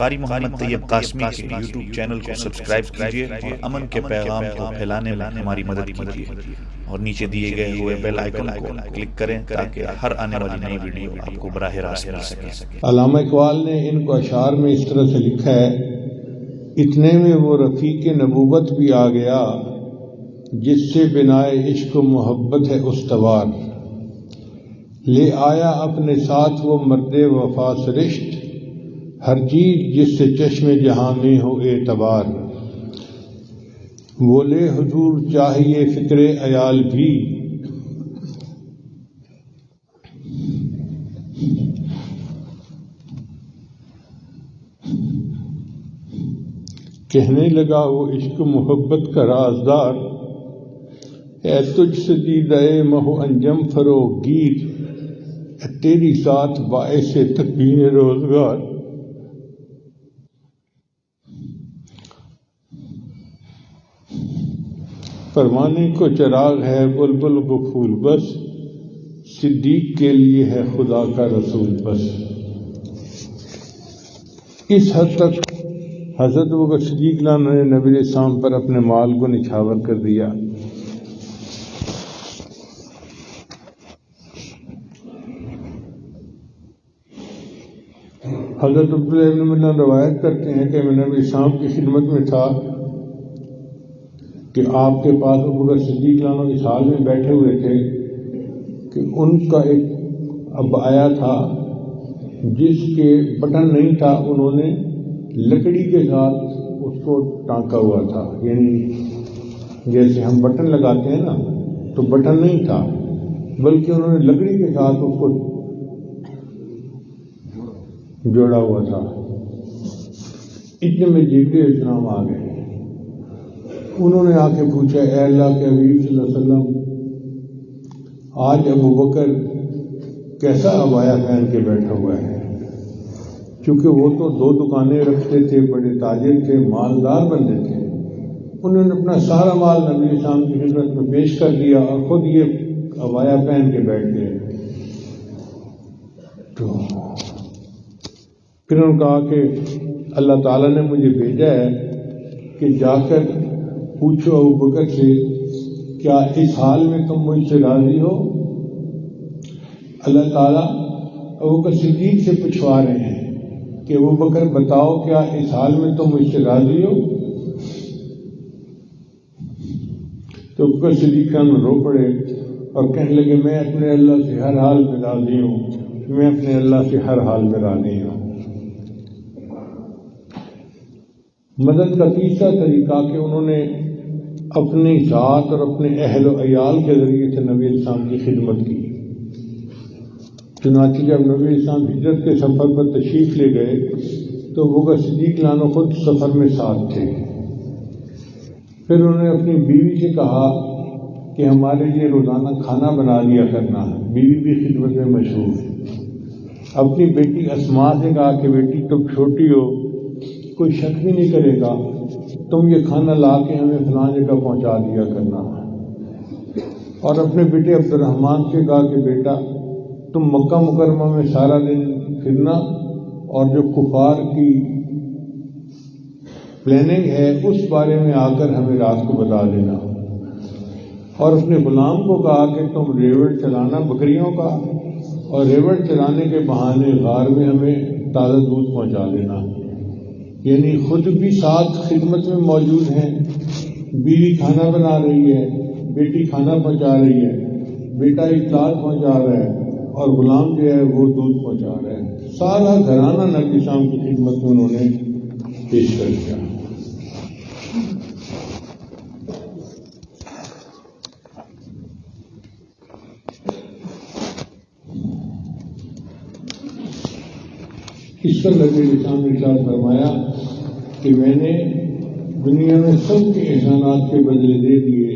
قاری محمد طیب قاسمی کے YouTube channel کو سبسکرائب کیجیے اور امن کے پیغام کو پھیلانے میں ہماری مدد کیجیے اور نیچے دیے گئے ہوئے بیل آئیکن کو کلک کریں تاکہ ہر آنے والی نئی ویڈیو آپ کو براہ راست مل سکے۔ علامہ اقبال نے ان کو اشعار میں اس طرح سے لکھا ہے: اتنے میں وہ رفیق نبوت بھی آ گیا جس سے بنائے عشق و محبت ہے استوار، لے آیا اپنے ساتھ وہ مرد وفا سرشت، ہر چیز جس سے چشم جہاں میں ہو اعتبار، وہ لے حضور چاہیے فکر عیال بھی، کہنے لگا وہ عشق محبت کا رازدار، اے تجھ سے دیدہ مہو انجم فروغ گیر، تیری ساتھ باعث تکوین روزگار، پروانے کو چراغ ہے بلبل کو پھول بس، صدیق کے لیے ہے خدا کا رسول بس۔ اس حد تک حضرت ابوبکر صدیق نے نبی علیہ السلام پر اپنے مال کو نچھاور کر دیا۔ حضرت عبداللہ ابن مسعود روایت کرتے ہیں کہ میں نبی السلام کی خدمت میں تھا کہ آپ کے پاس ابوبکر صدیق اس حال میں بیٹھے ہوئے تھے کہ ان کا ایک اب آیا تھا جس کے بٹن نہیں تھا، انہوں نے لکڑی کے ساتھ اس کو ٹانکا ہوا تھا، یعنی جیسے ہم بٹن لگاتے ہیں نا تو بٹن نہیں تھا بلکہ انہوں نے لکڑی کے ساتھ اس کو جوڑا ہوا تھا۔ اتنے میں جبریل علیہ السلام آ گئے، انہوں نے آ کے پوچھا: اے اللہ کے حبیب صلی اللہ علیہ وسلم، آج ابوبکر کیسا عبایا پہن کے بیٹھا ہوا ہے؟ چونکہ وہ تو 2 دکانیں رکھتے تھے، بڑے تاجر تھے، مالدار بندے تھے، انہوں نے اپنا سارا مال نبی علیہ السلام کی خدمت میں پیش کر دیا اور خود یہ عبایا پہن کے بیٹھ گئے۔ تو پھر انہوں نے کہا کہ اللہ تعالیٰ نے مجھے بھیجا ہے کہ جا کر پوچھو ابوبکر سے کیا اس حال میں تم مجھ سے راضی ہو؟ اللہ تعالیٰ ابوبکر صدیق سے پوچھوا رہے ہیں کہ ابوبکر بتاؤ کیا اس حال میں تم مجھ سے راضی ہو؟ تو ابوبکر صدیق رو پڑے اور کہنے لگے: میں اپنے اللہ سے ہر حال میں راضی ہوں، میں اپنے اللہ سے ہر حال میں راضی ہوں۔ مدد کا تیسرا طریقہ کہ انہوں نے اپنی ذات اور اپنے اہل و عیال کے ذریعے سے نبی علیہ السلام کی خدمت کی۔ چنانچہ جب نبی علیہ السلام ہجرت کے سفر پر تشریف لے گئے تو ابوبکر صدیق خود سفر میں ساتھ تھے۔ پھر انہوں نے اپنی بیوی سے کہا کہ ہمارے لیے روزانہ کھانا بنا دیا کرنا، بیوی بھی خدمت میں مشغول۔ اپنی بیٹی اسماء سے کہا کہ بیٹی تم چھوٹی ہو، کوئی شک بھی نہیں کرے گا، تم یہ کھانا لا کے ہمیں فلاں جگہ پہنچا دیا کرنا۔ اور اپنے بیٹے عبد الرحمن سے کہا کہ بیٹا تم مکہ مکرمہ میں سارا دن پھرنا اور جو کفار کی پلاننگ ہے اس بارے میں آ کر ہمیں رات کو بتا دینا۔ اور اپنے غلام کو کہا کہ تم ریوڑ چلانا بکریوں کا، اور ریوڑ چلانے کے بہانے غار میں ہمیں تازہ دودھ پہنچا دینا۔ یعنی خود بھی ساتھ خدمت میں موجود ہیں، بیوی کھانا بنا رہی ہے، بیٹی کھانا پہنچا رہی ہے، بیٹا اطلاع پہنچا رہا ہے اور غلام جو ہے وہ دودھ پہنچا رہا ہے۔ سارا گھرانہ نبی شام کی خدمت میں انہوں نے پیش کر دیا۔ اس پر نبی السلام نے ارشاد فرمایا کہ میں نے دنیا میں سب کے احسانات کے بدلے دے دیے،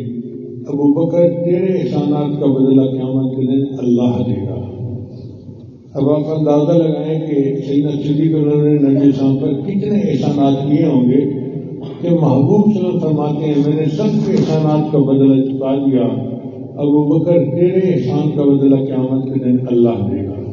ابوبکر تیرے احسانات کا بدلہ قیامت کے دن اللہ دے گا۔ اب آپ اندازہ لگائیں کہ سیدنا صدیق انہوں نے نبی السلام پر کتنے احسانات کیے ہوں گے کہ محبوب صلی اللہ علیہ وسلم فرماتے ہیں میں نے سب کے احسانات کا بدلہ چکا دیا، ابوبکر تیرے احسان کا بدلہ قیامت کے دن اللہ دے گا۔